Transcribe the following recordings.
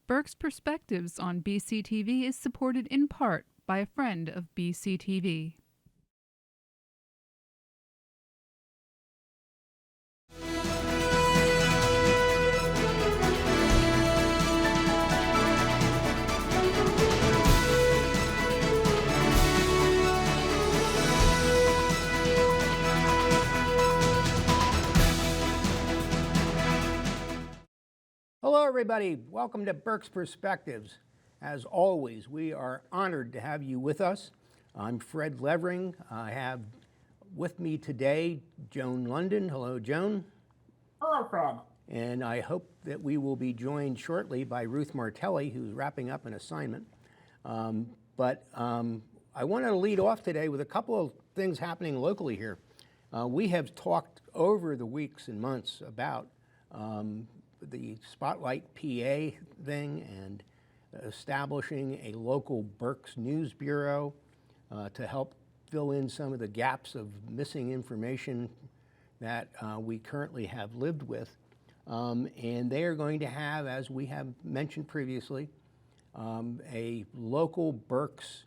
Burke's Perspectives on BCTV is supported in part by a friend of BCTV. Hello, everybody. Welcome to Burke's Perspectives. As always, we are honored to have you with us. I'm Fred Levering. I have with me today Joan London. Hello, Joan. Hello, Fred. And I hope that we will be joined shortly by Ruth Martelli, who's wrapping up an assignment. But I wanted to lead off today with a couple of things happening locally here. We have talked over the weeks and months about the Spotlight PA thing and establishing a local Berks News Bureau to help fill in some of the gaps of missing information that we currently have lived with. And they are going to have, as we have mentioned previously, a local Berks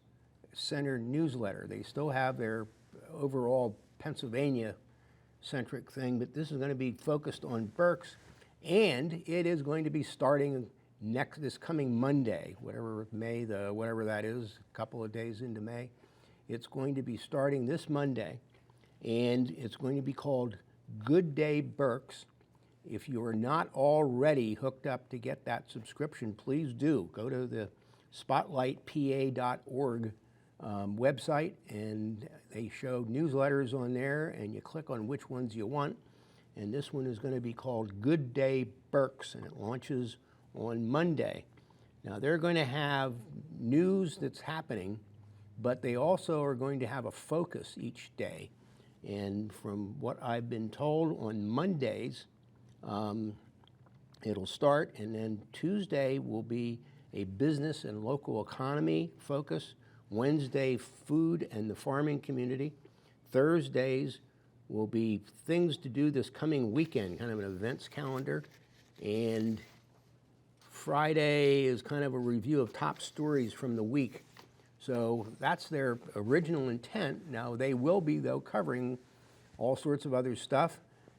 Center newsletter. They still have their overall Pennsylvania-centric thing, but this is going to be focused on Berks. And it is going to be starting this coming Monday, whatever that is, a couple of days into May. It's going to be starting this Monday, and it's going to be called Good Day Berks. If you are not already hooked up to get that subscription, please do. Go to the spotlightpa.org website, and they show newsletters on there, and you click on which ones you want. And this one is going to be called Good Day Berks, and it launches on Monday. Now, they're going to have news that's happening, but they also are going to have a focus each day. And from what I've been told, on Mondays, it'll start, and then Tuesday will be a business and local economy focus. Wednesday, food and the farming community. Thursdays will be things to do this coming weekend, kind of an events calendar. And Friday is kind of a review of top stories from the week. So that's their original intent. Now they will be, though, covering all sorts of other stuff.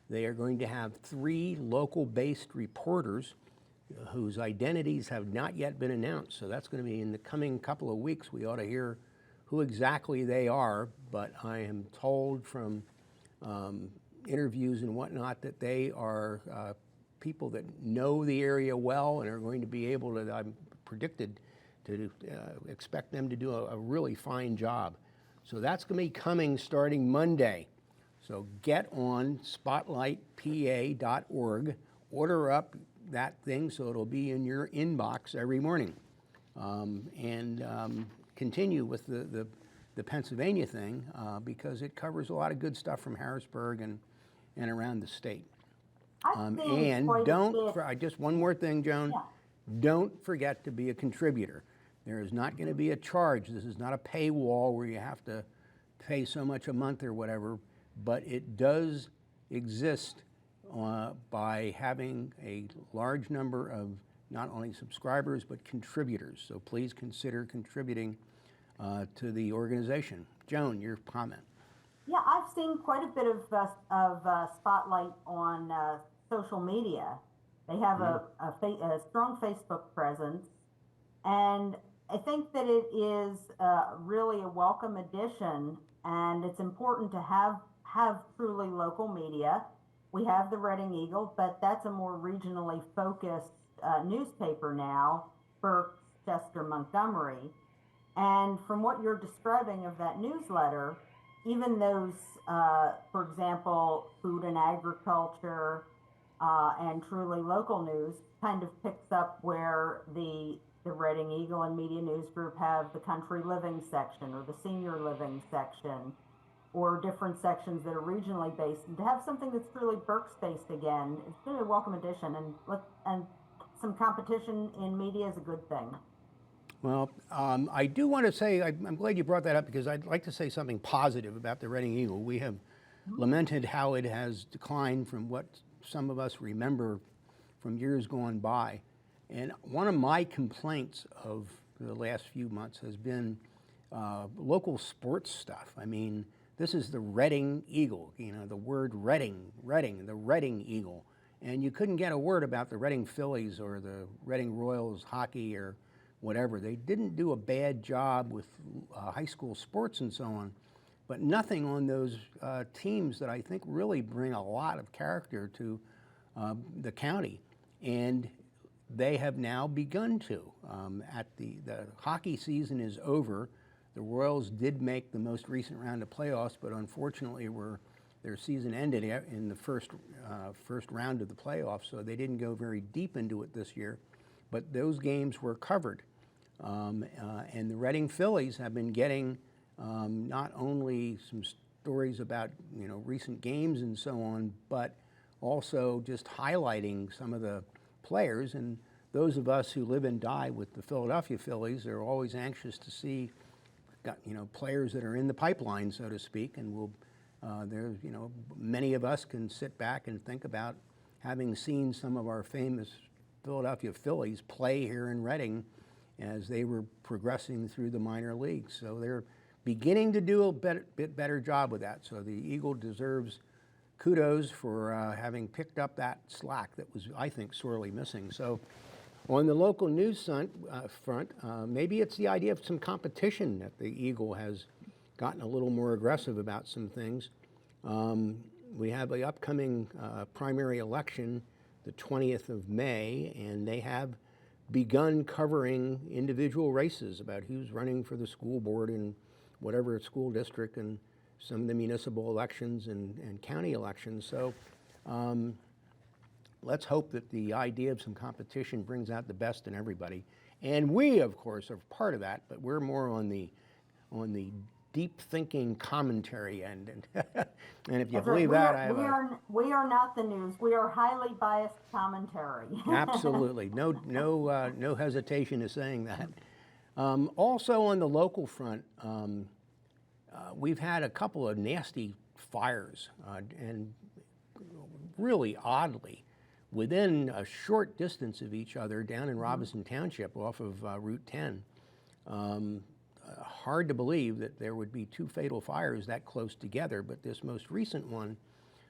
They are going to have 3 local-based reporters whose identities have not yet been announced. So that's going to be in the coming couple of weeks. We ought to hear who exactly they are, but I am told from interviews and whatnot that they are people that know the area well and are going to be able to, I'm predicted to expect them to do a really fine job. So that's going to be coming starting Monday. So get on spotlightpa.org, order up that thing so it'll be in your inbox every morning, and continue with the Pennsylvania thing because it covers a lot of good stuff from Harrisburg and around the state. And just one more thing, Joan, don't forget to be a contributor. There is not going to be a charge. This is not a paywall where you have to pay so much a month or whatever, but it does exist by having a large number of not only subscribers but contributors. So please consider contributing to the organization. Joan, your comment. Yeah, I've seen quite a bit of Spotlight on social media. They have a strong Facebook presence, and I think that it is really a welcome addition, and it's important to have truly local media. We have the Reading Eagle, but that's a more regionally focused newspaper now, Berks, Chester, Montgomery. And from what you're describing of that newsletter, even those, for example, food and agriculture and truly local news kind of picks up where the Reading Eagle and Media News Group have the country living section or the senior living section or different sections that are regionally based. And to have something that's truly Berks based again, it's been a welcome addition, and some competition in media is a good thing. Well, I do want to say, I'm glad you brought that up because I'd like to say something positive about the Reading Eagle. We have lamented how it has declined from what some of us remember from years gone by. And one of my complaints of the last few months has been local sports stuff. I mean, this is the Reading Eagle, you know, the word Reading, the Reading Eagle. And you couldn't get a word about the Reading Phillies or the Reading Royals hockey or whatever. They didn't do a bad job with high school sports and so on, but nothing on those teams that I think really bring a lot of character to the county. And they have now begun to. At the hockey season is over. The Royals did make the most recent round of playoffs, but unfortunately their season ended in the first round of the playoffs, so they didn't go very deep into it this year. But those games were covered. And the Reading Phillies have been getting not only some stories about, you know, recent games and so on, but also just highlighting some of the players. And those of us who live and die with the Philadelphia Phillies are always anxious to see, you know, players that are in the pipeline, so to speak. And there's, you know, many of us can sit back and think about having seen some of our famous Philadelphia Phillies play here in Reading as they were progressing through the minor leagues. So they're beginning to do a bit better job with that. So the Eagle deserves kudos for having picked up that slack that was, I think, sorely missing. So on the local news front, maybe it's the idea of some competition that the Eagle has gotten a little more aggressive about some things. We have an upcoming primary election, the 20th of May, and they have begun covering individual races about who's running for the school board in whatever school district and some of the municipal elections and county elections. So let's hope that the idea of some competition brings out the best in everybody. And we, of course, are part of that, but we're more on the deep thinking commentary end. And if you believe that, we are not the news. We are highly biased commentary. Absolutely. No hesitation in saying that. Also on the local front, we've had a couple of nasty fires, and really oddly, within a short distance of each other down in Robinson Township off of Route 10. Hard to believe that there would be two fatal fires that close together, but this most recent one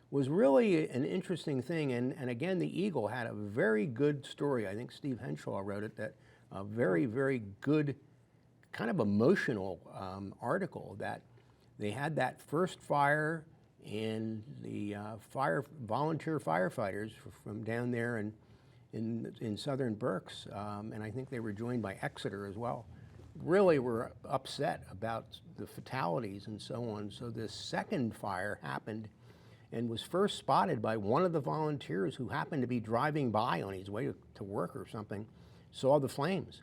was really an interesting thing. And again, the Eagle had a very good story. I think Steve Henshaw wrote it, that a very, very good, kind of emotional article that they had that first fire, and the volunteer firefighters from down there in southern Berks, and I think they were joined by Exeter as well, really were upset about the fatalities and so on. So this second fire happened and was first spotted by one of the volunteers who happened to be driving by on his way to work or something, saw the flames,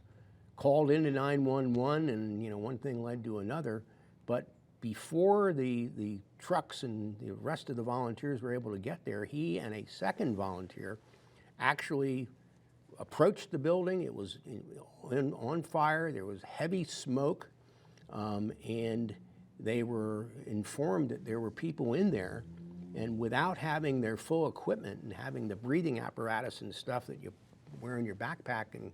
called into 911, and you know, one thing led to another. But before the trucks and the rest of the volunteers were able to get there, he and a second volunteer actually approached the building. It was on fire. There was heavy smoke, and they were informed that there were people in there. And without having their full equipment and having the breathing apparatus and stuff that you wear in your backpack and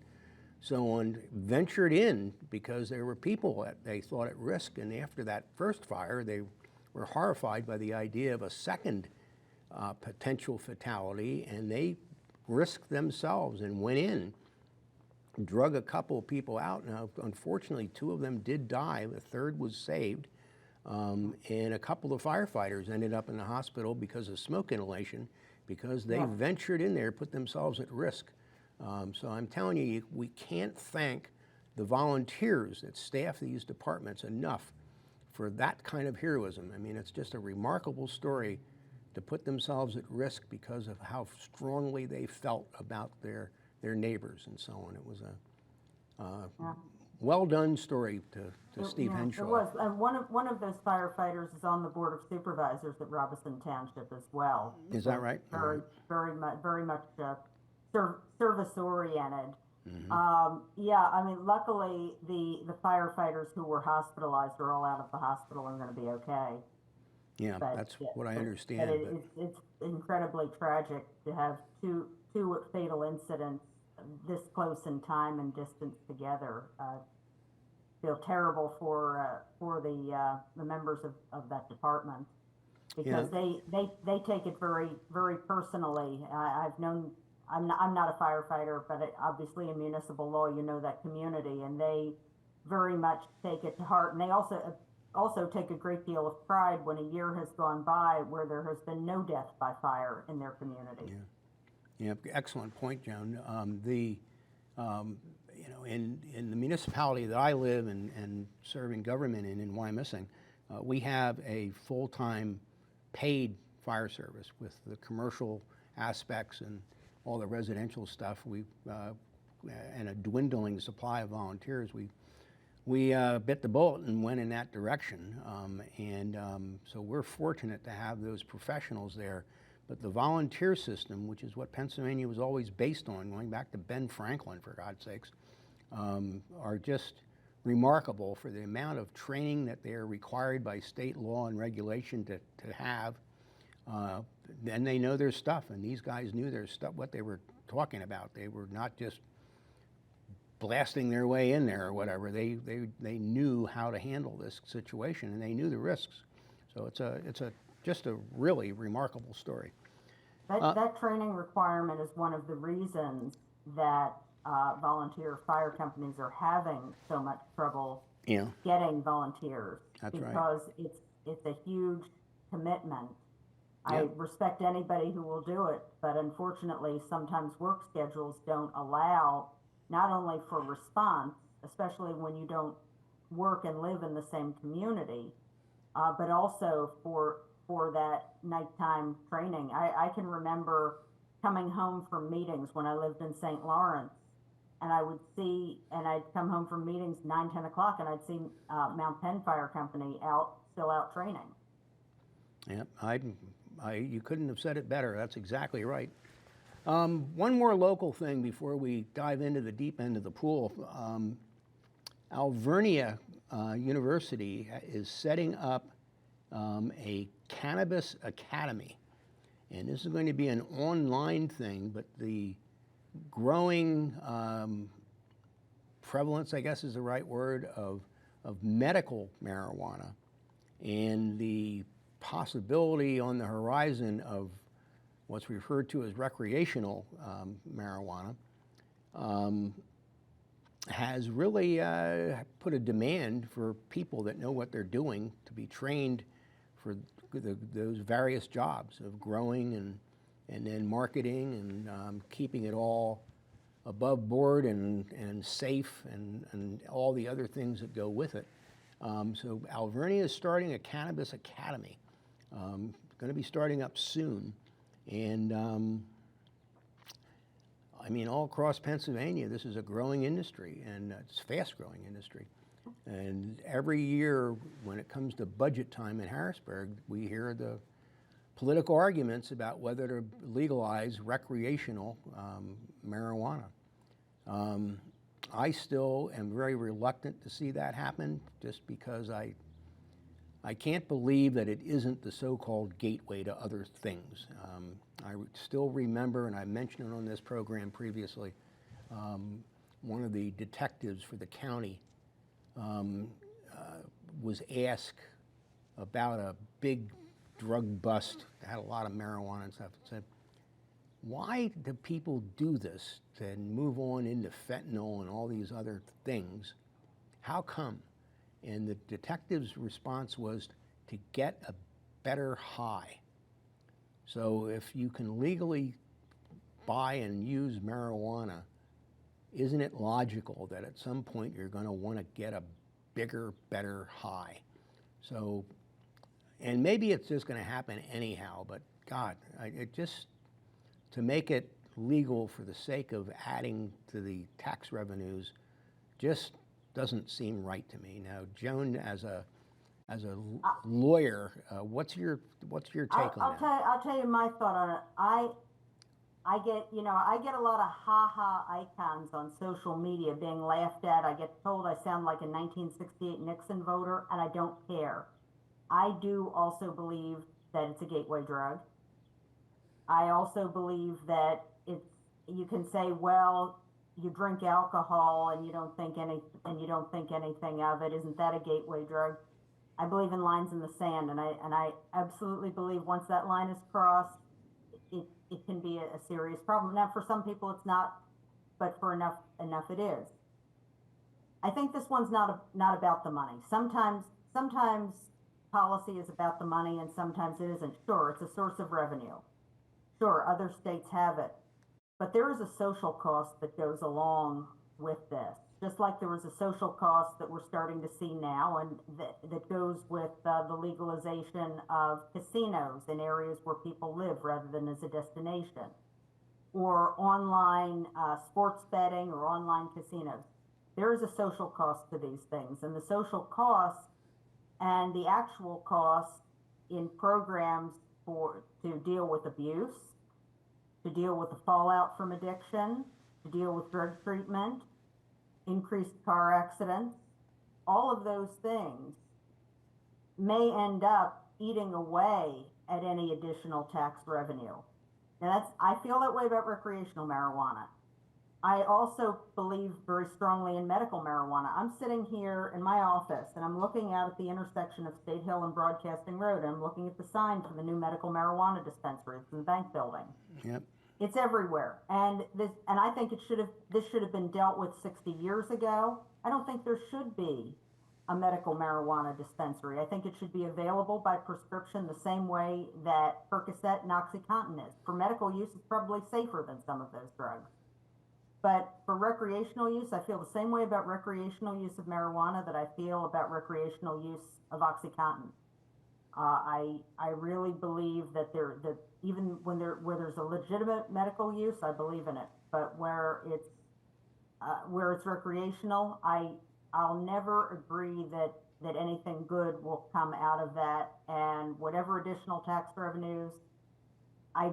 so on, ventured in because there were people that they thought at risk. And after that first fire, they were horrified by the idea of a second potential fatality, and they risked themselves and went in, drug a couple of people out. Now, unfortunately, two of them did die. The third was saved. And a couple of firefighters ended up in the hospital because of smoke inhalation, because they ventured in there, put themselves at risk. So I'm telling you, we can't thank the volunteers that staff these departments enough for that kind of heroism. I mean, it's just a remarkable story to put themselves at risk because of how strongly they felt about their neighbors and so on. It was a well done story to Steve Henshaw. It was. One of those firefighters is on the board of supervisors at Robinson Township as well. Is that right? Very much service oriented. Mm-hmm. I mean, luckily the firefighters who were hospitalized are all out of the hospital and going to be okay. Yeah, that's what I understand. It's incredibly tragic to have two fatal incidents this close in time and distance together. Feel terrible for the members of that department, because they take it very, very personally. I've known, I'm not a firefighter, but obviously in municipal law, you know that community, and they very much take it to heart. And they also take a great deal of pride when a year has gone by where there has been no death by fire in their community. Yeah, excellent point, Joan. You know, in the municipality that I live and serve in government in Wyomissing, we have a full-time paid fire service with the commercial aspects and all the residential stuff. And a dwindling supply of volunteers. We bit the bullet and went in that direction. So we're fortunate to have those professionals there. But the volunteer system, which is what Pennsylvania was always based on, going back to Ben Franklin, for God's sakes, are just remarkable for the amount of training that they are required by state law and regulation to have. And they know their stuff, and these guys knew their stuff, what they were talking about. They were not just blasting their way in there or whatever. They knew how to handle this situation, and they knew the risks. So it's just a really remarkable story. That training requirement is one of the reasons that volunteer fire companies are having so much trouble getting volunteers. That's right. Because it's a huge commitment. I respect anybody who will do it, but unfortunately sometimes work schedules don't allow not only for response, especially when you don't work and live in the same community, but also for that nighttime training. I can remember coming home from meetings when I lived in St. Lawrence, and I'd come home from meetings 9, 10 o'clock, and I'd see Mount Penn Fire Company still out training. Yeah, you couldn't have said it better. That's exactly right. One more local thing before we dive into the deep end of the pool. Alvernia University is setting up a cannabis academy. And this is going to be an online thing, but the growing prevalence, I guess is the right word, of medical marijuana and the possibility on the horizon of what's referred to as recreational marijuana has really put a demand for people that know what they're doing to be trained for those various jobs of growing and then marketing and keeping it all above board and safe and all the other things that go with it. So Alvernia is starting a cannabis academy. Going to be starting up soon. And I mean, all across Pennsylvania, this is a growing industry, and it's a fast-growing industry. And every year, when it comes to budget time in Harrisburg, we hear the political arguments about whether to legalize recreational marijuana. I still am very reluctant to see that happen, just because I can't believe that it isn't the so-called gateway to other things. I still remember, and I mentioned it on this program previously, one of the detectives for the county was asked about a big drug bust that had a lot of marijuana and stuff, and said, why do people do this to move on into fentanyl and all these other things? How come? And the detective's response was to get a better high. So if you can legally buy and use marijuana, isn't it logical that at some point you're going to want to get a bigger, better high? So, and maybe it's just going to happen anyhow, but God, to make it legal for the sake of adding to the tax revenues just doesn't seem right to me. Now, Joan, as a lawyer, what's your take on that? I'll tell you my thought on it. I get a lot of ha-ha icons on social media being laughed at. I get told I sound like a 1968 Nixon voter, and I don't care. I do also believe that it's a gateway drug. I also believe that you can say, well, you drink alcohol and you don't think anything of it. Isn't that a gateway drug? I believe in lines in the sand, and I absolutely believe once that line is crossed, it can be a serious problem. Now, for some people, it's not, but for enough it is. I think this one's not about the money. Sometimes policy is about the money, and sometimes it isn't. Sure, it's a source of revenue. Sure, other states have it, but there is a social cost that goes along with this. Just like there was a social cost that we're starting to see now, and that goes with the legalization of casinos in areas where people live rather than as a destination, or online sports betting or online casinos. There is a social cost to these things, and the social cost and the actual cost in programs to deal with abuse, to deal with the fallout from addiction, to deal with drug treatment, increased car accidents, all of those things may end up eating away at any additional tax revenue. Now I feel that way about recreational marijuana. I also believe very strongly in medical marijuana. I'm sitting here in my office and I'm looking out at the intersection of State Hill and Broadcasting Road, and I'm looking at the sign for the new medical marijuana dispensary. It's in the bank building. Yep. It's everywhere, and I think this should have been dealt with 60 years ago. I don't think there should be a medical marijuana dispensary. I think it should be available by prescription the same way that Percocet and OxyContin is. For medical use, it's probably safer than some of those drugs. But for recreational use, I feel the same way about recreational use of marijuana that I feel about recreational use of OxyContin. I really believe that even where there's a legitimate medical use, I believe in it. But where it's recreational, I'll never agree that anything good will come out of that. And whatever additional tax revenues, I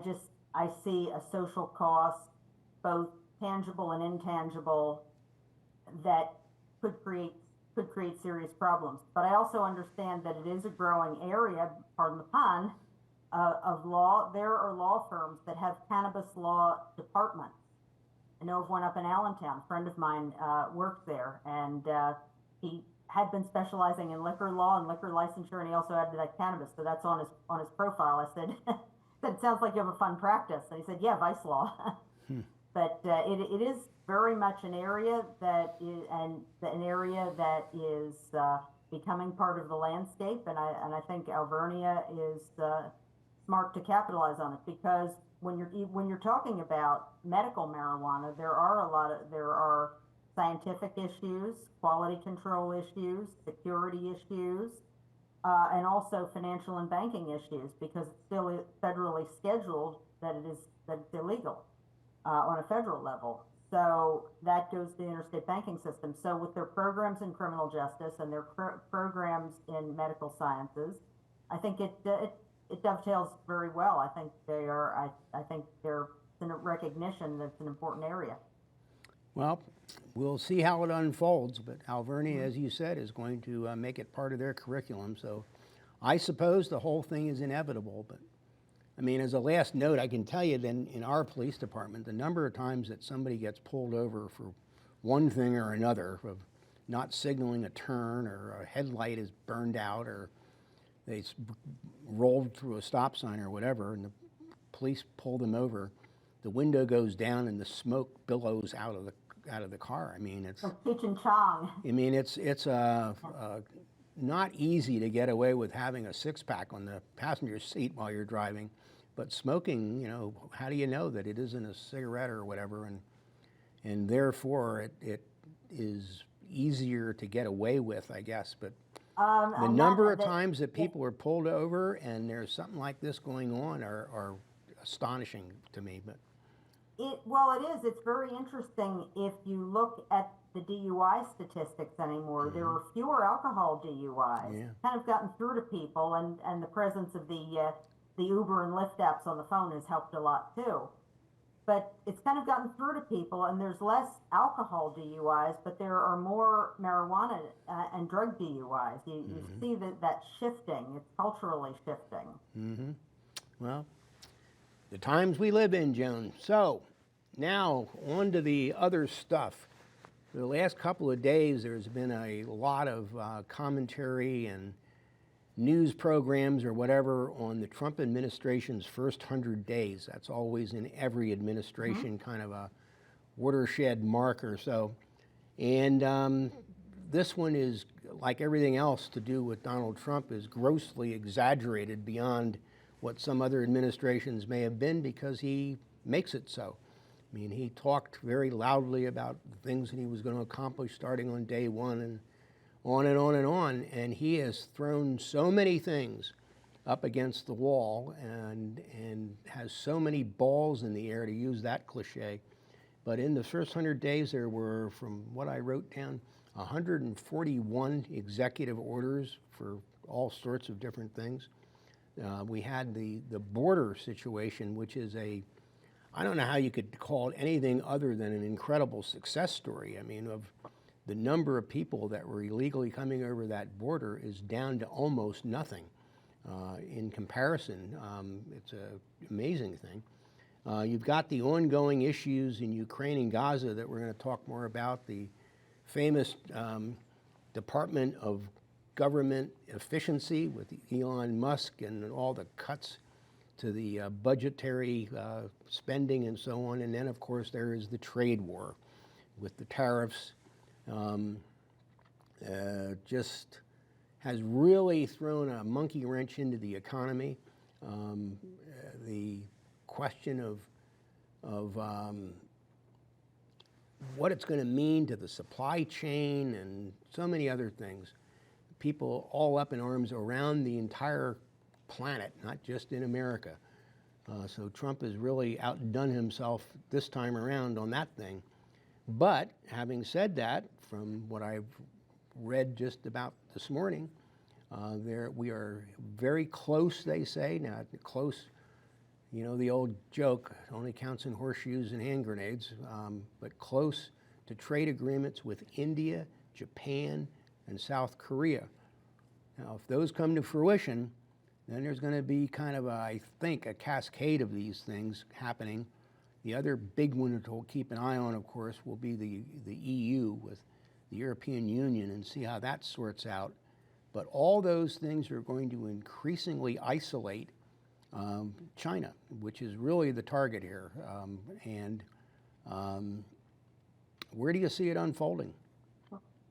see a social cost, both tangible and intangible, that could create serious problems. But I also understand that it is a growing area, pardon the pun, of law. There are law firms that have cannabis law departments. I know of one up in Allentown. A friend of mine worked there, and he had been specializing in liquor law and liquor licensure, and he also added that cannabis. So that's on his profile. I said, "It sounds like you have a fun practice." And he said, "Yeah, vice law." But it is very much an area that is becoming part of the landscape, and I think Alvernia is smart to capitalize on it, because when you're talking about medical marijuana, there are scientific issues, quality control issues, security issues, and also financial and banking issues, because it's still federally scheduled that it's illegal on a federal level. So that goes to the interstate banking system. So with their programs in criminal justice and their programs in medical sciences, I think it dovetails very well. I think there's a recognition that it's an important area. Well, we'll see how it unfolds, but Alvernia, as you said, is going to make it part of their curriculum. So I suppose the whole thing is inevitable, but I mean, as a last note, I can tell you then in our police department, the number of times that somebody gets pulled over for one thing or another, of not signaling a turn, or a headlight is burned out, or they rolled through a stop sign or whatever, and the police pull them over, the window goes down and the smoke billows out of the car. I mean, it's Cheech and Chong. I mean, it's not easy to get away with having a six-pack on the passenger seat while you're driving, but smoking, how do you know that it isn't a cigarette or whatever, and therefore it is easier to get away with, I guess. But the number of times that people are pulled over and there's something like this going on are astonishing to me. But it is. It's very interesting. If you look at the DUI statistics anymore, there are fewer alcohol DUIs. Yeah. Kind of gotten through to people, and the presence of the Uber and Lyft apps on the phone has helped a lot too. But it's kind of gotten through to people, and there's less alcohol DUIs, but there are more marijuana and drug DUIs. You see that shifting. It's culturally shifting. Well, the times we live in, Joan. So, Now, on to the other stuff. The last couple of days, there's been a lot of commentary and news programs or whatever on the Trump administration's first 100 days. That's always in every administration kind of a watershed mark or so. And this one is, like everything else to do with Donald Trump, is grossly exaggerated beyond what some other administrations may have been because he makes it so. I mean, he talked very loudly about the things that he was going to accomplish starting on day one and on and on and on. And he has thrown so many things up against the wall and has so many balls in the air, to use that cliche. But in the first 100 days, there were, from what I wrote down, 141 executive orders for all sorts of different things. We had the border situation, which is I don't know how you could call it anything other than an incredible success story. I mean, of the number of people that were illegally coming over that border is down to almost nothing in comparison. It's an amazing thing. You've got the ongoing issues in Ukraine and Gaza that we're going to talk more about. The famous Department of Government Efficiency with Elon Musk and all the cuts to the budgetary spending and so on. And then, of course, there is the trade war with the tariffs. Just has really thrown a monkey wrench into the economy. The question of what it's going to mean to the supply chain and so many other things. People all up in arms around the entire planet, not just in America. So Trump has really outdone himself this time around on that thing. But having said that, from what I've read just about this morning, we are very close, they say. Now, close, you know, the old joke, it only counts in horseshoes and hand grenades, but close to trade agreements with India, Japan, and South Korea. Now, if those come to fruition, then there's going to be kind of, I think, a cascade of these things happening. The other big one to keep an eye on, of course, will be the EU with the European Union and see how that sorts out. But all those things are going to increasingly isolate China, which is really the target here. Where do you see it unfolding?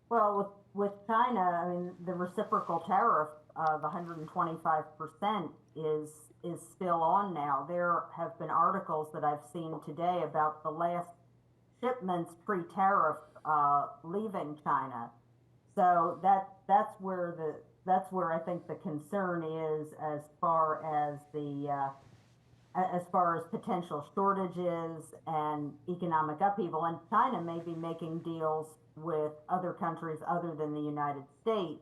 Well, with China, I mean, the reciprocal tariff of 125% is still on now. There have been articles that I've seen today about the last shipments pre-tariff leaving China. So that's where I think the concern is as far as potential shortages and economic upheaval. And China may be making deals with other countries other than the United States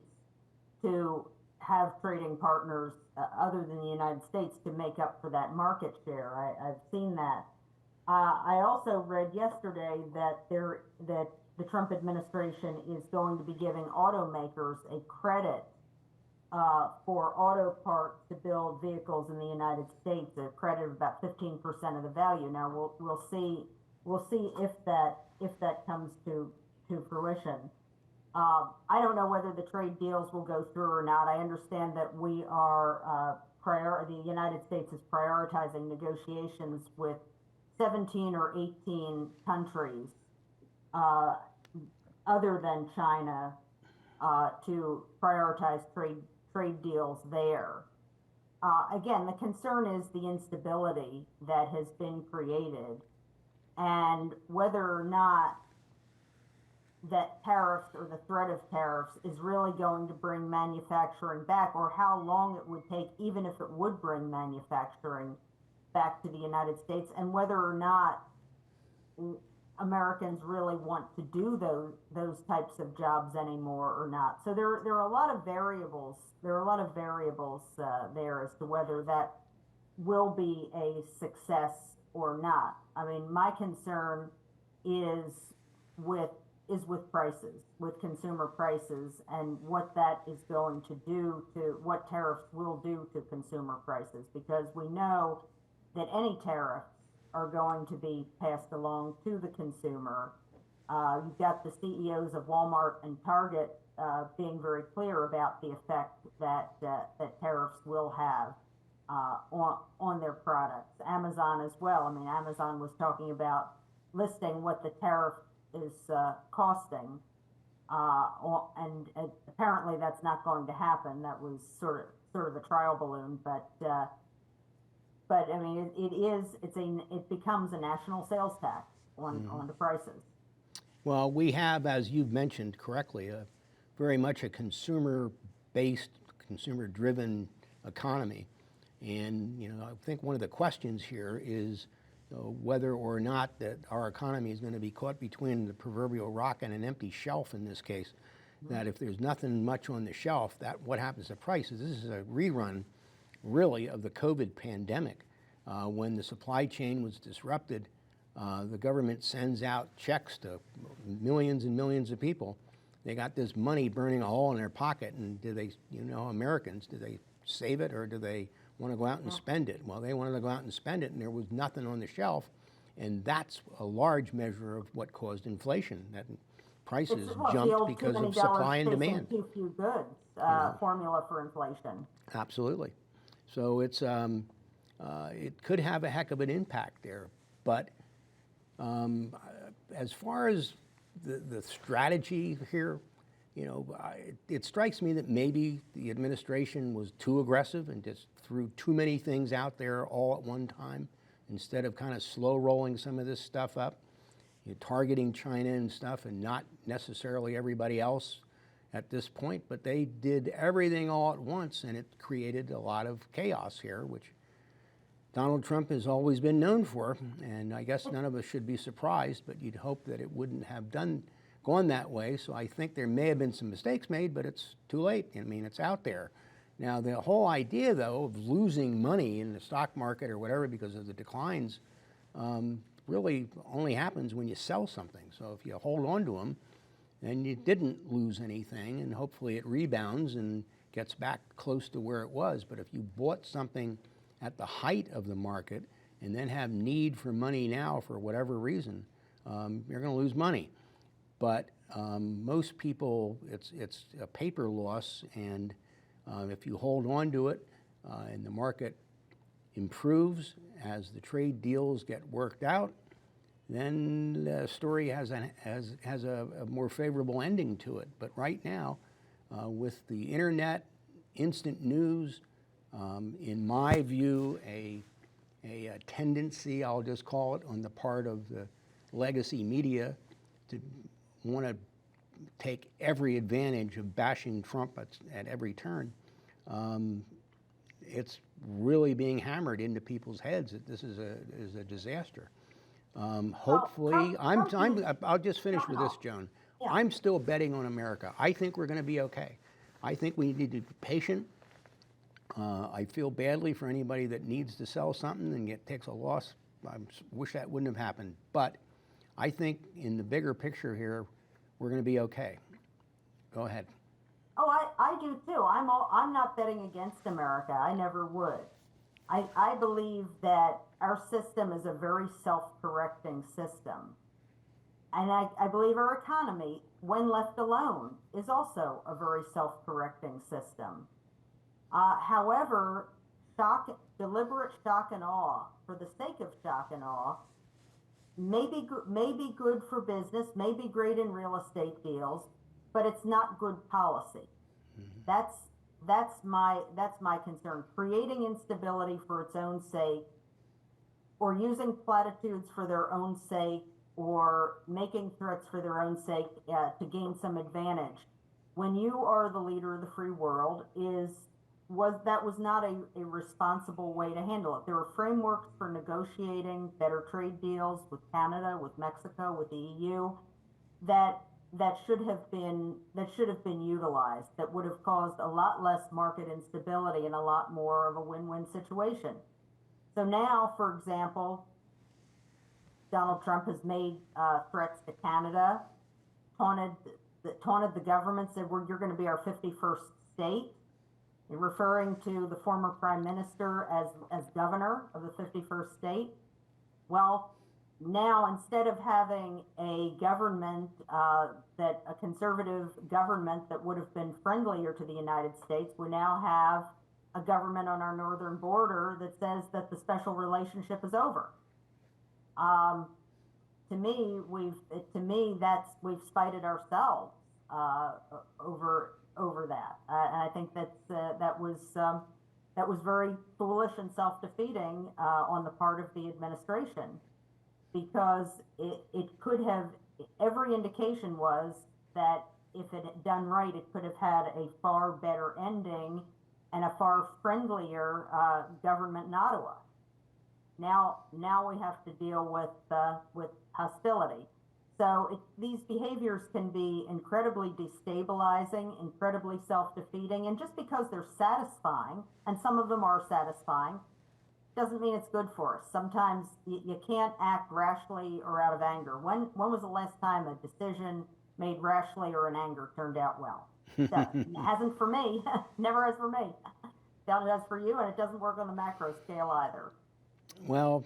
to have trading partners other than the United States to make up for that market share. I've seen that. I also read yesterday that the Trump administration is going to be giving automakers a credit for auto parts to build vehicles in the United States, a credit of about 15% of the value. Now we'll see if that comes to fruition. I don't know whether the trade deals will go through or not. I understand that we are the United States is prioritizing negotiations with 17 or 18 countries other than China to prioritize trade deals there. Again, the concern is the instability that has been created and whether or not that tariffs or the threat of tariffs is really going to bring manufacturing back, or how long it would take, even if it would bring manufacturing back to the United States, and whether or not Americans really want to do those types of jobs anymore or not. So there are a lot of variables. There are a lot of variables there as to whether that will be a success or not. I mean, my concern is with prices, with consumer prices, and what that is going to do to what tariffs will do to consumer prices, because we know that any tariff are going to be passed along to the consumer. You've got the CEOs of Walmart and Target being very clear about the effect that that tariffs will have on their products. Amazon as well. I mean, Amazon was talking about listing what the tariff is costing, and apparently that's not going to happen. That was sort of a trial balloon, but I mean, it becomes a national sales tax on the prices. Well, we have, as you've mentioned correctly, very much a consumer-based, consumer-driven economy. And I think one of the questions here is whether or not that our economy is going to be caught between the proverbial rock and an empty shelf in this case. That if there's nothing much on the shelf, that what happens to prices? This is a rerun, really, of the COVID pandemic. When the supply chain was disrupted, the government sends out checks to millions and millions of people. They got this money burning a hole in their pocket, and do they, Americans, do they save it or do they want to go out and spend it? Well, they wanted to go out and spend it, and there was nothing on the shelf, and that's a large measure of what caused inflation. That prices jumped because of supply and demand. Too few goods formula for inflation. Absolutely. So it's it could have a heck of an impact there, but as far as the strategy here, it strikes me that maybe the administration was too aggressive and just threw too many things out there all at one time instead of kind of slow rolling some of this stuff up, targeting China and stuff and not necessarily everybody else at this point. But they did everything all at once, and it created a lot of chaos here, which Donald Trump has always been known for, and I guess none of us should be surprised, but you'd hope that it wouldn't have gone that way. So I think there may have been some mistakes made, but it's too late. I mean, it's out there. Now, the whole idea, though, of losing money in the stock market or whatever because of the declines really only happens when you sell something. So if you hold on to them, then you didn't lose anything, and hopefully it rebounds and gets back close to where it was. But if you bought something at the height of the market and then have need for money now for whatever reason, you're going to lose money. But most people, it's a paper loss, and if you hold on to it and the market improves as the trade deals get worked out, then the story has a more favorable ending to it. But right now, with the internet, instant news, in my view, a tendency, I'll just call it, on the part of the legacy media to want to take every advantage of bashing Trump at every turn. It's really being hammered into people's heads that this is a disaster. Hopefully, I'll just finish with this, Joan. Yeah. I'm still betting on America. I think we're going to be okay. I think we need to be patient. I feel badly for anybody that needs to sell something and takes a loss. I wish that wouldn't have happened. But I think in the bigger picture here, we're going to be okay. Go ahead. Oh, I do too. I'm not betting against America. I never would. I believe that our system is a very self-correcting system. And I believe our economy, when left alone, is also a very self-correcting system. However, deliberate shock and awe, for the sake of shock and awe, may be good for business, may be great in real estate deals, but it's not good policy. Mm-hmm. That's my concern. Creating instability for its own sake, or using platitudes for their own sake, or making threats for their own sake to gain some advantage, when you are the leader of the free world, was not a responsible way to handle it. There are frameworks for negotiating better trade deals with Canada, with Mexico, with the EU, that should have been utilized, that would have caused a lot less market instability and a lot more of a win-win situation. So now, for example, Donald Trump has made threats to Canada, taunted the government, said you're going to be our 51st state, referring to the former prime minister as governor of the 51st state. Well, now instead of having a government, a conservative government that would have been friendlier to the United States, we now have a government on our northern border that says that the special relationship is over. Um, to me, that's we've spited ourselves over that, and I think that was very foolish and self-defeating on the part of the administration, because it could have, every indication was that if it had done right, it could have had a far better ending and a far friendlier government in Ottawa. Now we have to deal with hostility. So these behaviors can be incredibly destabilizing, incredibly self-defeating, and just because they're satisfying, and some of them are satisfying, doesn't mean it's good for us. Sometimes you can't act rashly or out of anger. When was the last time a decision made rashly or in anger turned out well? It hasn't for me. Never has for me. Doubt it has for you, and it doesn't work on the macro scale either. Well,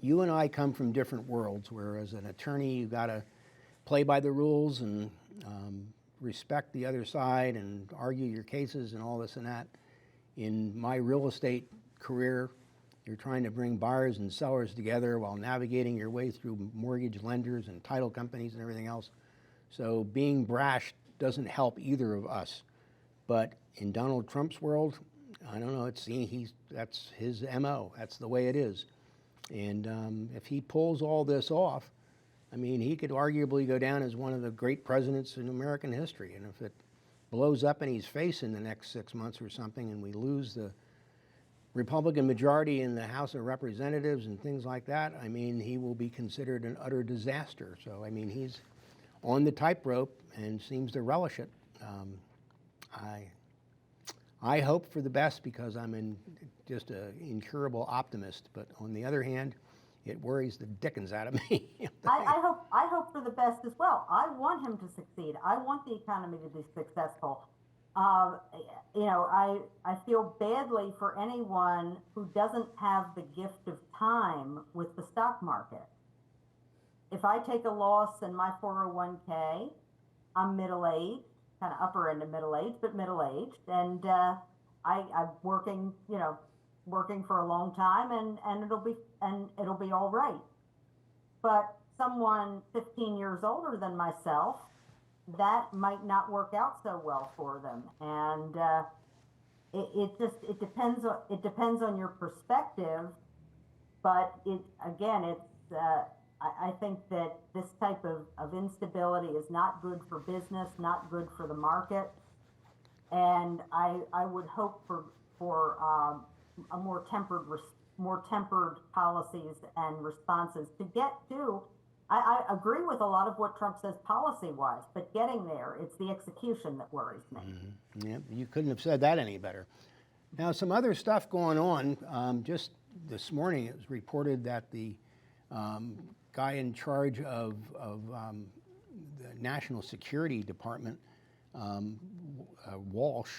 you and I come from different worlds, where as an attorney, you got to play by the rules and respect the other side and argue your cases and all this and that. In my real estate career, you're trying to bring buyers and sellers together while navigating your way through mortgage lenders and title companies and everything else. So being brash doesn't help either of us. But in Donald Trump's world, I don't know, that's his MO. That's the way it is. And if he pulls all this off, I mean, he could arguably go down as one of the great presidents in American history. And if it blows up in his face in the next 6 months or something, and we lose the Republican majority in the House of Representatives and things like that, I mean, he will be considered an utter disaster. So, I mean, he's on the tightrope and seems to relish it. I hope for the best, because I'm just an incurable optimist. But on the other hand, it worries the dickens out of me. I hope for the best as well. I want him to succeed. I want the economy to be successful. I feel badly for anyone who doesn't have the gift of time with the stock market. If I take a loss in my 401k, I'm middle-aged, kind of upper end of middle-aged, but middle-aged, and I'm working for a long time, and it'll be all right. But someone 15 years older than myself, that might not work out so well for them, and it depends on your perspective. But I think that this type of instability is not good for business, not good for the market, and I would hope for a more tempered policies and responses to get to. I agree with a lot of what Trump says policy-wise, but getting there, it's the execution that worries me. Mm-hmm. Yeah, you couldn't have said that any better. Now, some other stuff going on. Just this morning, it was reported that the guy in charge of the National Security Department, Walsh,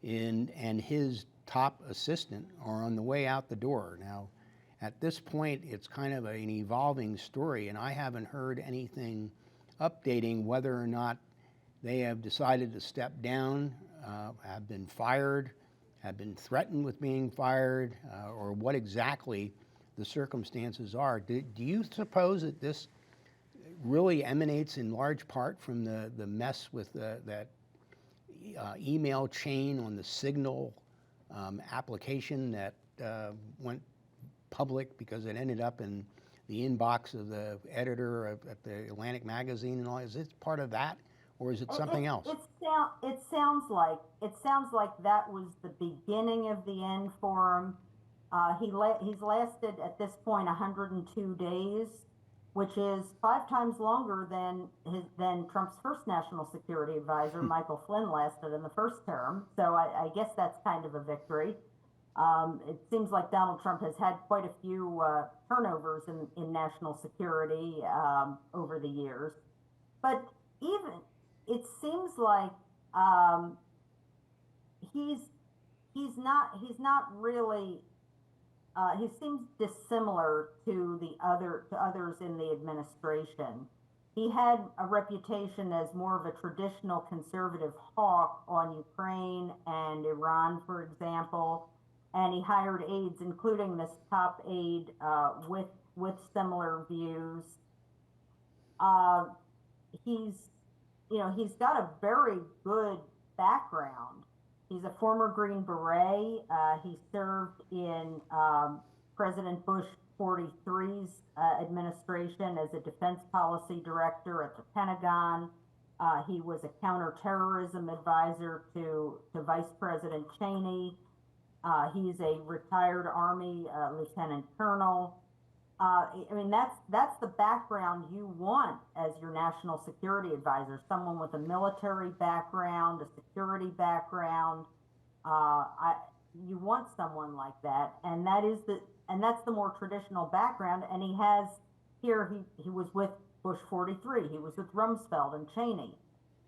and his top assistant are on the way out the door. Now, at this point, it's kind of an evolving story, and I haven't heard anything updating whether or not they have decided to step down, have been fired, have been threatened with being fired, or what exactly the circumstances are. Do you suppose that this really emanates in large part from the mess with that email chain on the Signal application that went public because it ended up in the inbox of the editor at the Atlantic magazine and all? Is it part of that, or is it something else? It sounds like that was the beginning of the end for him. He's lasted at this point 102 days, which is 5 times longer than Trump's first national security advisor, Michael Flynn, lasted in the first term. So I guess that's kind of a victory. It seems like Donald Trump has had quite a few turnovers in national security over the years. But even it seems like he's not really he seems dissimilar to others in the administration. He had a reputation as more of a traditional conservative hawk on Ukraine and Iran, for example, and he hired aides, including this top aide with similar views. Uh, he's he's got a very good background. He's a former Green Beret. He served in President Bush 43's administration as a defense policy director at the Pentagon. He was a counterterrorism advisor to Vice President Cheney. He's a retired Army lieutenant colonel. I mean, that's the background you want as your national security advisor, someone with a military background, a security background. You want someone like that, and that's the more traditional background. And he has here. He was with Bush 43. He was with Rumsfeld and Cheney.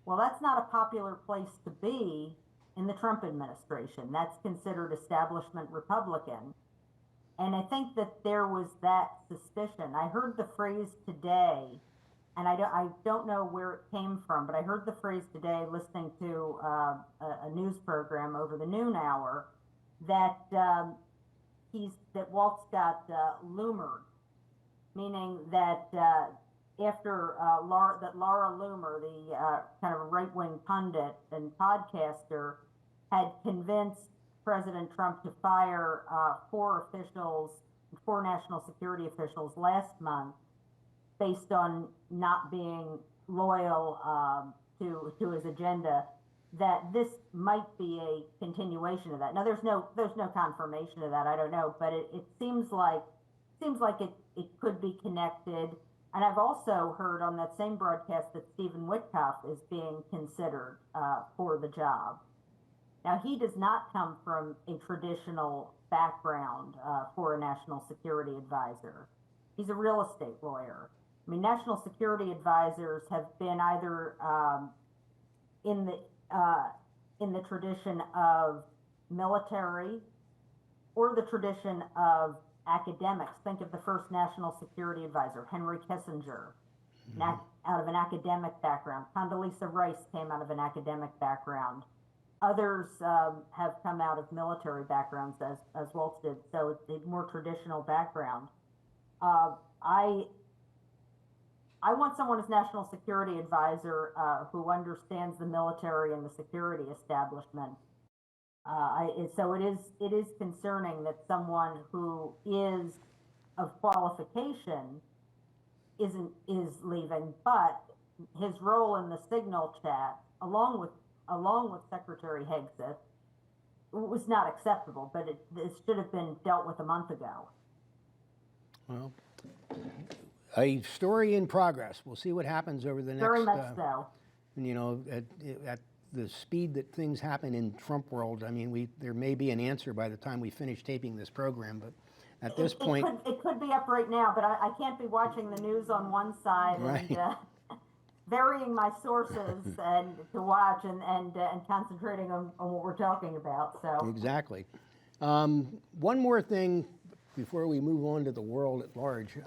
Well, that's not a popular place to be in the Trump administration. That's considered establishment Republican. And I think that there was that suspicion. I heard the phrase today, and I don't know where it came from, but I heard the phrase today listening to a news program over the noon hour that Waltz got Loomered, meaning that after Laura Loomer, the kind of right-wing pundit and podcaster, had convinced President Trump to fire four national security officials last month based on not being loyal to his agenda, that this might be a continuation of that. Now, there's no confirmation of that. I don't know, but it seems like it could be connected. And I've also heard on that same broadcast that Stephen Witkoff is being considered for the job. Now, he does not come from a traditional background for a national security advisor. He's a real estate lawyer. I mean, national security advisors have been either in the tradition of military or the tradition of academics. Think of the first national security advisor, Henry Kissinger, out of an academic background. Condoleezza Rice came out of an academic background. Others have come out of military backgrounds, as Waltz did, so it's a more traditional background. I want someone as national security advisor who understands the military and the security establishment. So it is concerning that someone who is of qualification is leaving, but his role in the Signal chat, along with Secretary Hegseth, was not acceptable, but it should have been dealt with a month ago. Well, a story in progress. We'll see what happens over the next. Very much so. You know, at the speed that things happen in Trump world, I mean, there may be an answer by the time we finish taping this program, but at this point, it could be up right now. But I can't be watching the news on one side right. and varying my sources and to watch and concentrating on what we're talking about. So exactly. One more thing before we move on to the world at large.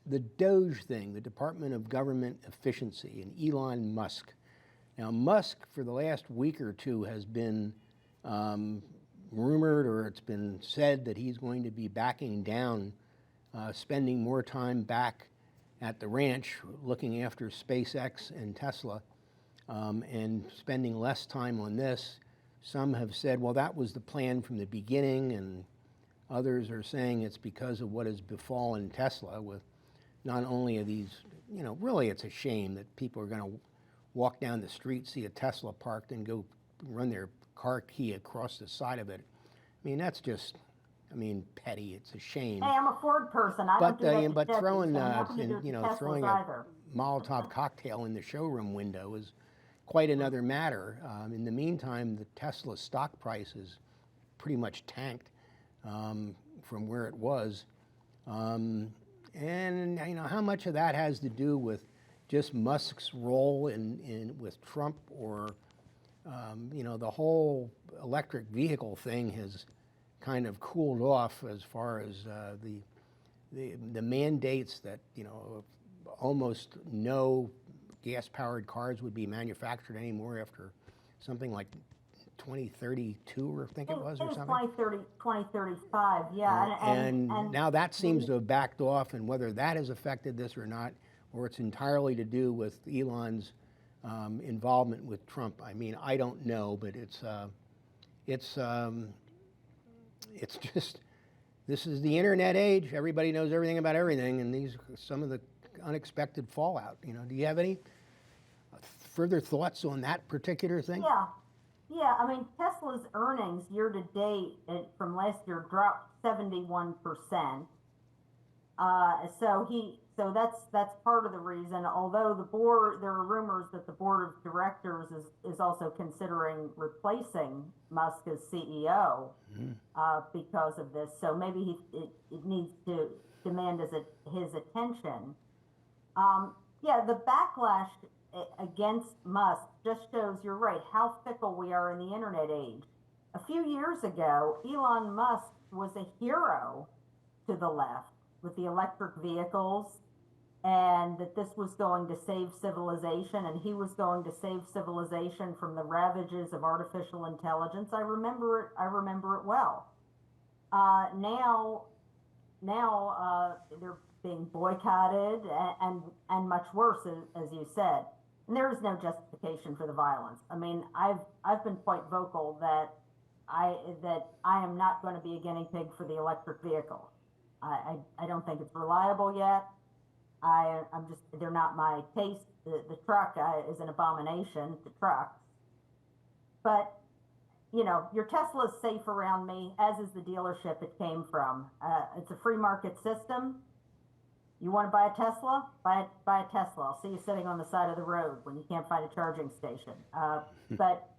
The DOGE thing, the Department of Government Efficiency, and Elon Musk. Now, Musk, for the last week or two, has been rumored, or it's been said that he's going to be backing down, spending more time back at the ranch looking after SpaceX and Tesla, and spending less time on this. Some have said, well, that was the plan from the beginning, and others are saying it's because of what has befallen Tesla with not only are these, you know, really it's a shame that people are going to walk down the street, see a Tesla parked, and go run their car key across the side of it. I mean, that's just, petty. It's a shame. Hey, I'm a Ford person. I don't do that but to throwing, Teslas throwing either. a Molotov cocktail in the showroom window is quite another matter. In the meantime, the Tesla stock price is pretty much tanked from where it was. And how much of that has to do with just Musk's role in with Trump, or the whole electric vehicle thing has kind of cooled off as far as the mandates that, you know, almost no gas-powered cars would be manufactured anymore after something like 2032, or I think it was, or something. 2030, 2035, yeah. And now that seems to have backed off, and whether that has affected this or not, or it's entirely to do with Elon's involvement with Trump. I mean, I don't know, but it's just, this is the internet age. Everybody knows everything about everything, and these are some of the unexpected fallout. You know, do you have any further thoughts on that particular thing? Yeah. I mean, Tesla's earnings year to date from last year dropped 71%. So that's part of the reason. Although there are rumors that the board of directors is also considering replacing Musk as CEO because of this. So maybe it needs to demand his attention. The backlash against Musk just shows, you're right, how fickle we are in the internet age. A few years ago, Elon Musk was a hero to the left with the electric vehicles, and that this was going to save civilization, and he was going to save civilization from the ravages of artificial intelligence. I remember it well. Now they're being boycotted and much worse, as you said. And there is no justification for the violence. I mean, I've been quite vocal that I am not going to be a guinea pig for the electric vehicle. I don't think it's reliable yet. They're not my taste. The truck is an abomination to trucks. But, you know, your Tesla is safe around me, as is the dealership it came from. It's a free market system. You want to buy a Tesla? Buy a Tesla. I'll see you sitting on the side of the road when you can't find a charging station. But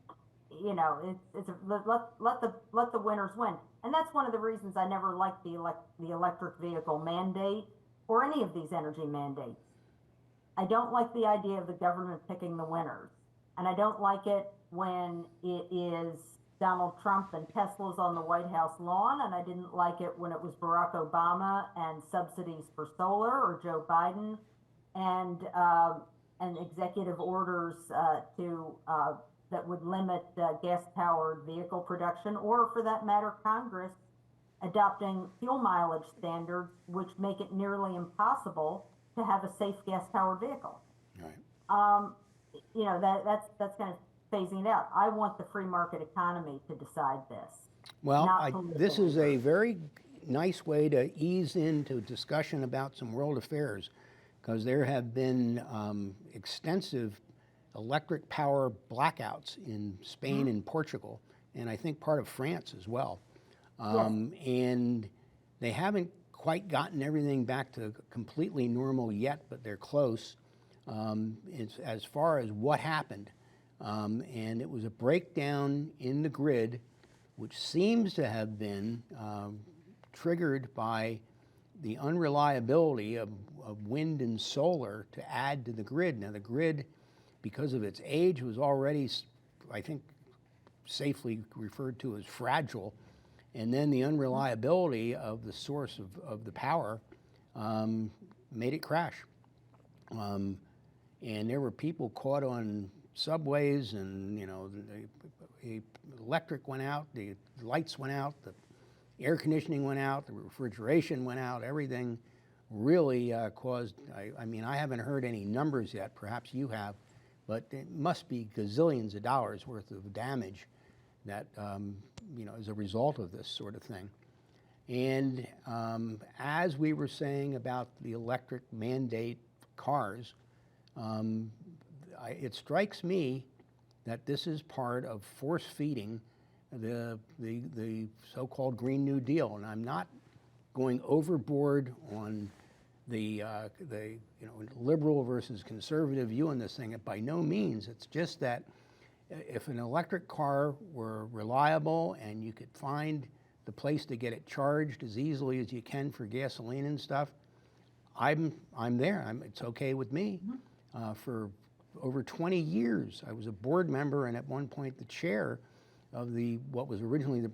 you know, let the winners win, and that's one of the reasons I never liked the electric vehicle mandate or any of these energy mandates. I don't like the idea of the government picking the winners, and I don't like it when it is Donald Trump and Tesla's on the White House lawn, and I didn't like it when it was Barack Obama and subsidies for solar, or Joe Biden and executive orders that would limit gas-powered vehicle production, or for that matter, Congress adopting fuel mileage standards, which make it nearly impossible to have a safe gas-powered vehicle. Right. You know, that's kind of phasing it out. I want the free market economy to decide this. Well, this is a very nice way to ease into discussion about some world affairs, because there have been extensive electric power blackouts in Spain and Portugal, and I think part of France as well. And they haven't quite gotten everything back to completely normal yet, but they're close as far as what happened. And it was a breakdown in the grid, which seems to have been triggered by the unreliability of wind and solar to add to the grid. Now, the grid, because of its age, was already, I think, safely referred to as fragile. And then the unreliability of the source of the power made it crash. And there were people caught on subways, and, you know, the electric went out, the lights went out, the air conditioning went out, the refrigeration went out, everything really caused, I mean, I haven't heard any numbers yet, perhaps you have, but it must be gazillions of dollars worth of damage that, you know, as a result of this sort of thing. And as we were saying about the electric mandate cars, it strikes me that this is part of force feeding the so-called Green New Deal, and I'm not going overboard on the you know, liberal versus conservative view on this thing. By no means. It's just that if an electric car were reliable and you could find the place to get it charged as easily as you can for gasoline and stuff, I'm there. It's okay with me. For over 20 years, I was a board member and at one point the chair of what was originally the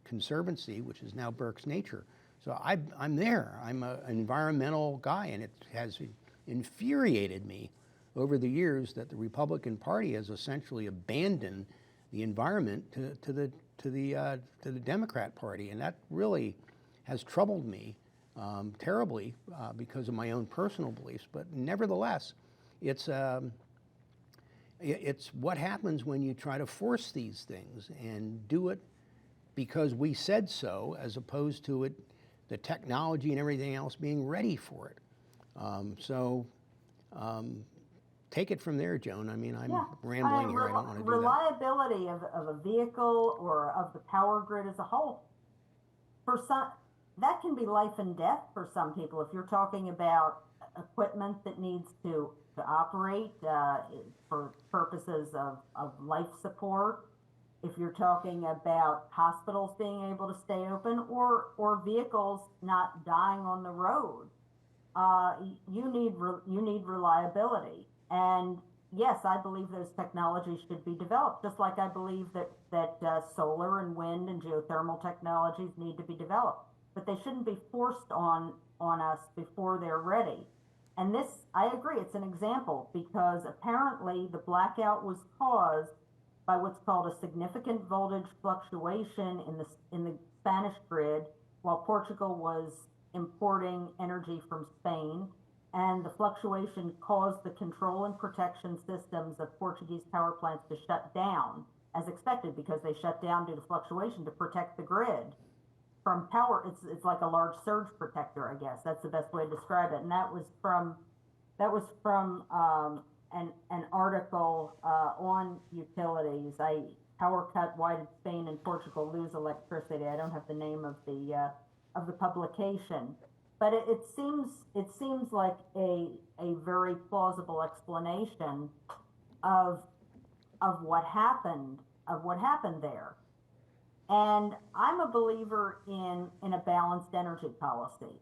Conservancy, which is now Berks Nature. So I'm there. I'm an environmental guy, and it has infuriated me over the years that the Republican Party has essentially abandoned the environment to the Democrat Party, and that really has troubled me terribly because of my own personal beliefs. But nevertheless, it's what happens when you try to force these things and do it because we said so, as opposed to the technology and everything else being ready for it. Take it from there, Joan. I mean, I'm rambling here. I don't want to do that. Reliability of a vehicle or of the power grid as a whole, for some, that can be life and death for some people. If you're talking about equipment that needs to operate for purposes of life support, if you're talking about hospitals being able to stay open or vehicles not dying on the road, you need reliability. And yes, I believe those technologies should be developed, just like I believe that solar and wind and geothermal technologies need to be developed. But they shouldn't be forced on us before they're ready. And this, I agree, it's an example, because apparently the blackout was caused by what's called a significant voltage fluctuation in the Spanish grid while Portugal was importing energy from Spain. And the fluctuation caused the control and protection systems of Portuguese power plants to shut down, as expected, because they shut down due to fluctuation to protect the grid from power. It's like a large surge protector, I guess. That's the best way to describe it. And that was from an article on utilities. Power cut. Why did Spain and Portugal lose electricity? I don't have the name of the publication. But it seems like a very plausible explanation of what happened there. And I'm a believer in a balanced energy policy,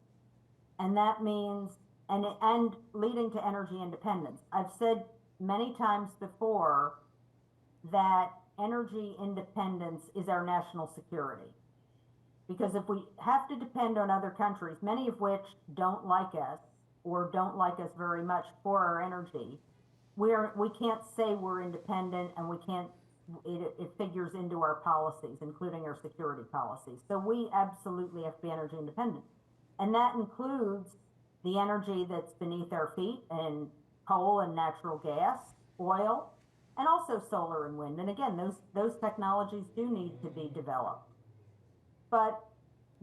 and that means and leading to energy independence. I've said many times before that energy independence is our national security. Because if we have to depend on other countries, many of which don't like us or don't like us very much for our energy, we can't say we're independent, and we can't. It figures into our policies, including our security policies. So we absolutely have to be energy independent, and that includes the energy that's beneath our feet, and coal and natural gas, oil, and also solar and wind. And again, those technologies do need to be developed. But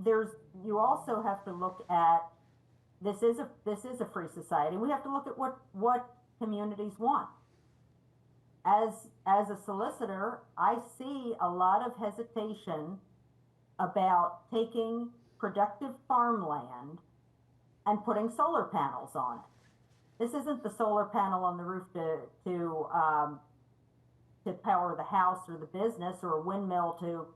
you also have to look at, this is a free society. We have to look at what communities want. As a solicitor, I see a lot of hesitation about taking productive farmland and putting solar panels on it. This isn't the solar panel on the roof to power the house or the business, or a windmill to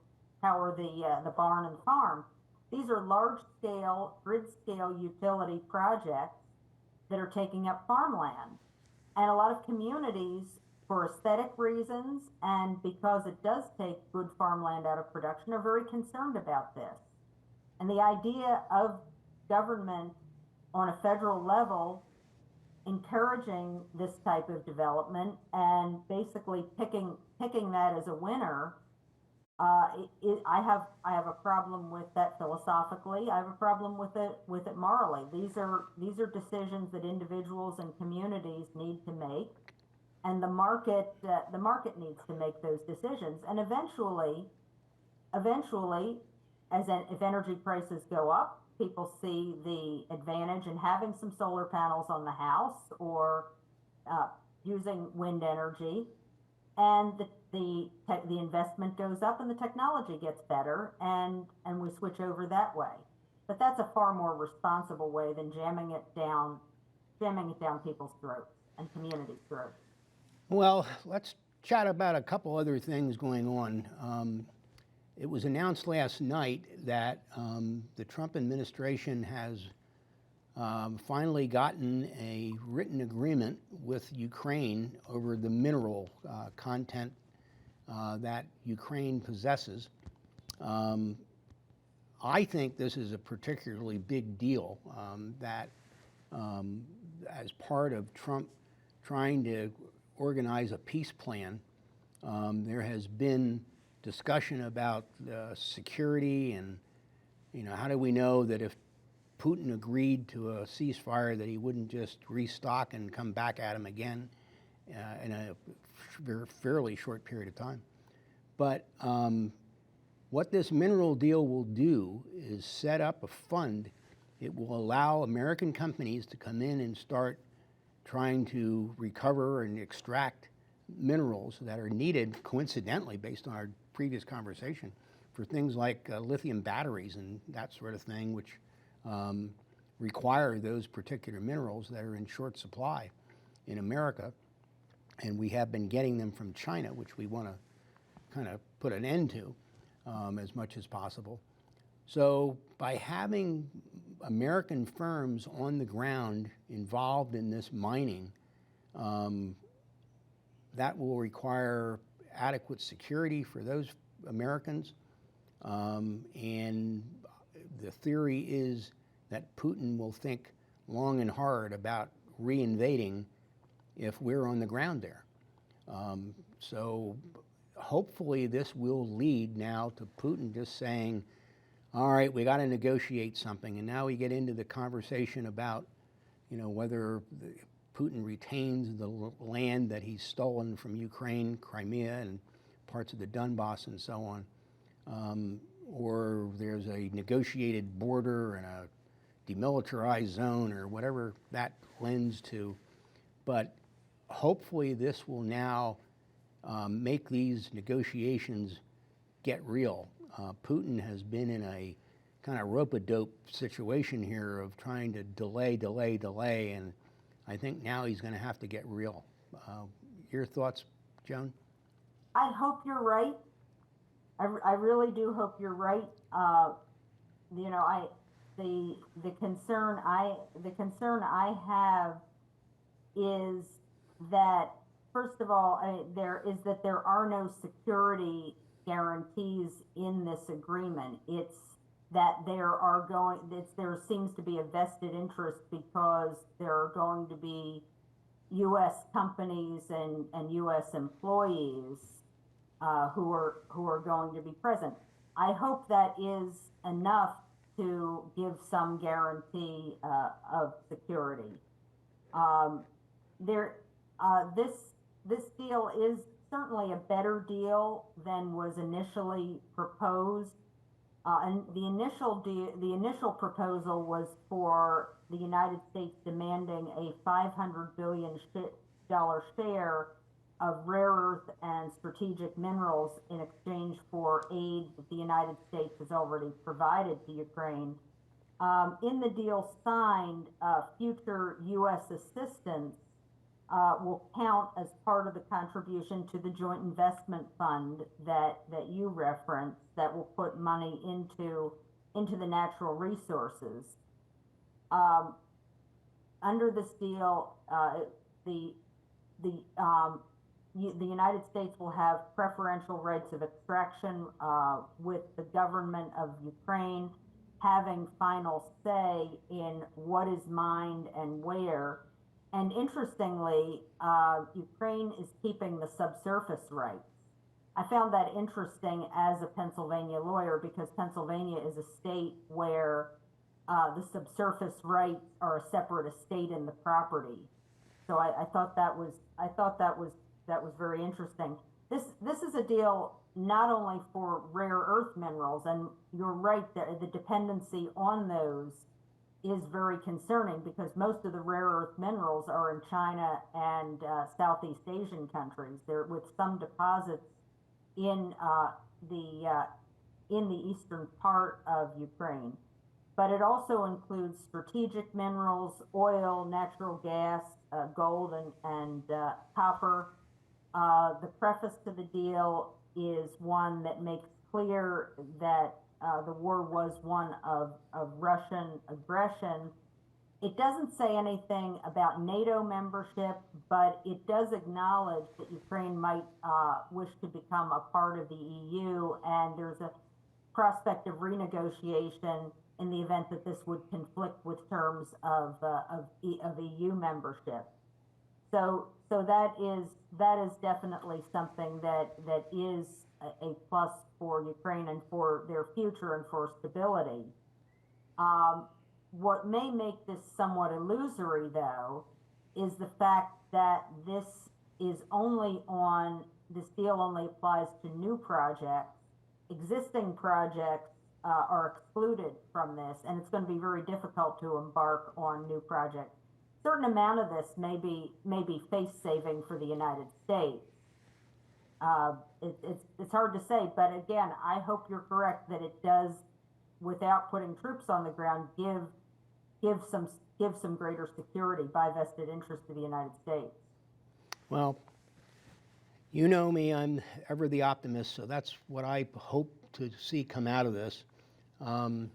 power the barn and farm. These are large-scale, grid-scale utility projects that are taking up farmland. And a lot of communities, for aesthetic reasons and because it does take good farmland out of production, are very concerned about this. And the idea of government on a federal level encouraging this type of development and basically picking that as a winner, I have a problem with that philosophically. I have a problem with it morally. These are decisions that individuals and communities need to make, and the market needs to make those decisions. And eventually, if energy prices go up, people see the advantage in having some solar panels on the house or using wind energy, and the investment goes up and the technology gets better, and we switch over that way. But that's a far more responsible way than jamming it down people's throats and communities' throats. Well, let's chat about a couple other things going on. It was announced last night that the Trump administration has finally gotten a written agreement with Ukraine over the mineral content that Ukraine possesses. I think this is a particularly big deal that as part of Trump trying to organize a peace plan, there has been discussion about security and, how do we know that if Putin agreed to a ceasefire that he wouldn't just restock and come back at him again in a fairly short period of time. But what this mineral deal will do is set up a fund. It will allow American companies to come in and start trying to recover and extract minerals that are needed, coincidentally, based on our previous conversation, for things like lithium batteries and that sort of thing, which require those particular minerals that are in short supply in America. And we have been getting them from China, which we want to kind of put an end to as much as possible. So by having American firms on the ground involved in this mining, that will require adequate security for those Americans. And the theory is that Putin will think long and hard about reinvading if we're on the ground there. So hopefully this will lead now to Putin just saying, all right, we got to negotiate something. And now we get into the conversation about, whether Putin retains the land that he's stolen from Ukraine, Crimea, and parts of the Donbass and so on, or there's a negotiated border and a demilitarized zone or whatever that lends to. But hopefully this will now make these negotiations get real. Putin has been in a kind of rope-a-dope situation here of trying to delay, and I think now he's going to have to get real. Your thoughts, Joan? I hope you're right. I really do hope you're right. The concern I have is that, first of all, there are no security guarantees in this agreement. It's that there seems to be a vested interest because there are going to be U.S. companies and U.S. employees who are going to be present. I hope that is enough to give some guarantee of security. This deal is certainly a better deal than was initially proposed. And the initial proposal was for the United States demanding a $500 billion share of rare earth and strategic minerals in exchange for aid that the United States has already provided to Ukraine. In the deal signed, future U.S. assistance will count as part of the contribution to the joint investment fund that you referenced, that will put money into the natural resources. Under this deal, the United States will have preferential rights of extraction with the government of Ukraine having final say in what is mined and where. And interestingly, Ukraine is keeping the subsurface rights. I found that interesting as a Pennsylvania lawyer, because Pennsylvania is a state where the subsurface rights are a separate estate in the property. So I thought that was very interesting. This is a deal not only for rare earth minerals, and you're right that the dependency on those is very concerning, because most of the rare earth minerals are in China and Southeast Asian countries. There, with some deposits in the eastern part of Ukraine. But it also includes strategic minerals, oil, natural gas, gold, and copper. The preface to the deal is one that makes clear that the war was one of Russian aggression. It doesn't say anything about NATO membership, but it does acknowledge that Ukraine might wish to become a part of the EU, and there's prospect of renegotiation in the event that this would conflict with terms of EU membership. So that is definitely something that is a plus for Ukraine and for their future and for stability. What may make this somewhat illusory, though, is the fact that this deal only applies to new projects. Existing projects are excluded from this, and it's going to be very difficult to embark on new projects. A certain amount of this may be face saving for the United States. It's hard to say, but again, I hope you're correct that it does, without putting troops on the ground, give some greater security by vested interest to the United States. Well, you know me, I'm ever the optimist, so that's what I hope to see come out of this. There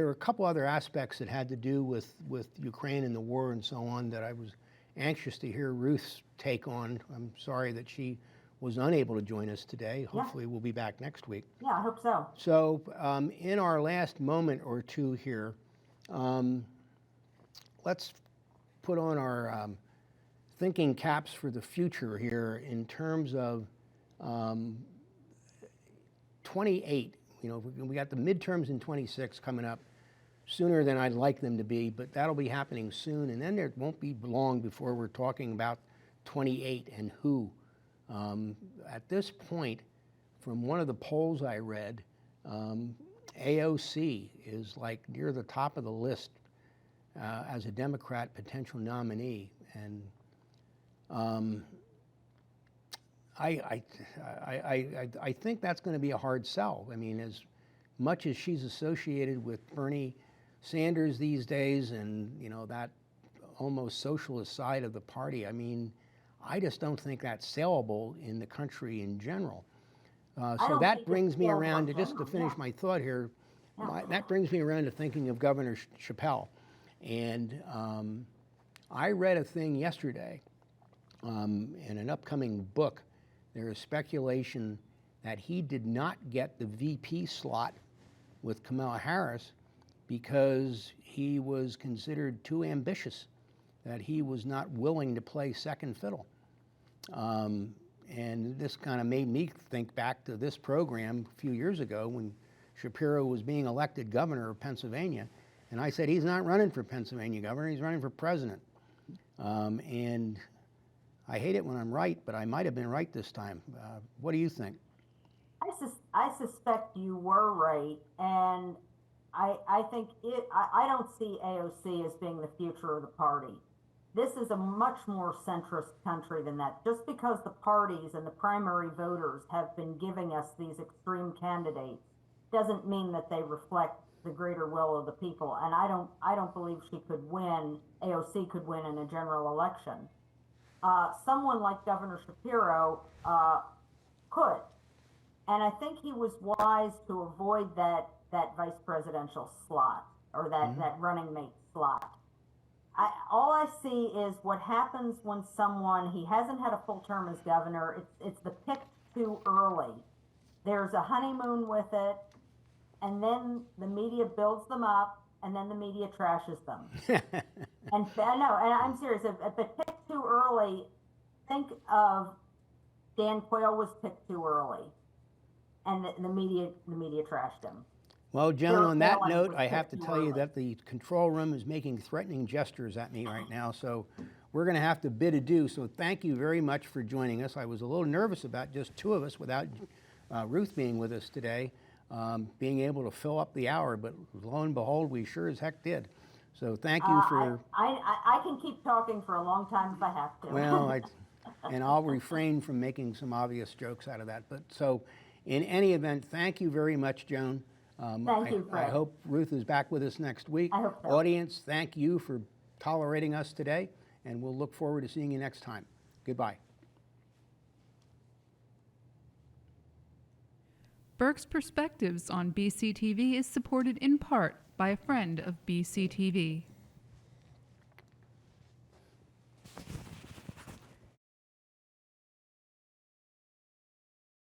are a couple other aspects that had to do with Ukraine and the war and so on that I was anxious to hear Ruth's take on. I'm sorry that she was unable to join us today. Hopefully we'll be back next week. Yeah, I hope so. So in our last moment or two here, let's put on our thinking caps for the future here in terms of 28. You know, we got the midterms in 26 coming up sooner than I'd like them to be, but that'll be happening soon. And then there won't be long before we're talking about 28 and who. At this point, from one of the polls I read, AOC is like near the top of the list as a Democrat potential nominee. And I think that's going to be a hard sell. I mean, as much as she's associated with Bernie Sanders these days and, you know, that almost socialist side of the party, I mean, I just don't think that's sellable in the country in general. So that brings me around to, just to finish my thought here, that brings me around to thinking of Governor Chappelle. And I read a thing yesterday in an upcoming book. There is speculation that he did not get the VP slot with Kamala Harris because he was considered too ambitious, that he was not willing to play second fiddle. And this kind of made me think back to this program a few years ago when Shapiro was being elected governor of Pennsylvania. And I said, he's not running for Pennsylvania governor, he's running for president. And I hate it when I'm right, but I might have been right this time. What do you think? I suspect you were right, and I think I don't see AOC as being the future of the party. This is a much more centrist country than that. Just because the parties and the primary voters have been giving us these extreme candidates doesn't mean that they reflect the greater will of the people. And I don't believe AOC could win in a general election. Someone like Governor Shapiro could. And I think he was wise to avoid that vice presidential slot or that running mate slot. All I see is what happens when he hasn't had a full term as governor. It's the pick too early. There's a honeymoon with it, and then the media builds them up, and then the media trashes them. And I'm serious. If it picked too early, think of Dan Quayle was picked too early, and the media trashed him. Well, Joan, on that note, I have to tell you that the control room is making threatening gestures at me right now, so we're going to have to bid adieu. So thank you very much for joining us. I was a little nervous about just two of us without Ruth being with us today, being able to fill up the hour, but lo and behold, we sure as heck did. So thank you for... I can keep talking for a long time if I have to. Well, and I'll refrain from making some obvious jokes out of that. But so in any event, thank you very much, Joan. Thank you, Fred. I hope Ruth is back with us next week. I hope so. Audience, thank you for tolerating us today, and we'll look forward to seeing you next time. Goodbye. Burke's Perspectives on BCTV is supported in part by a friend of BCTV.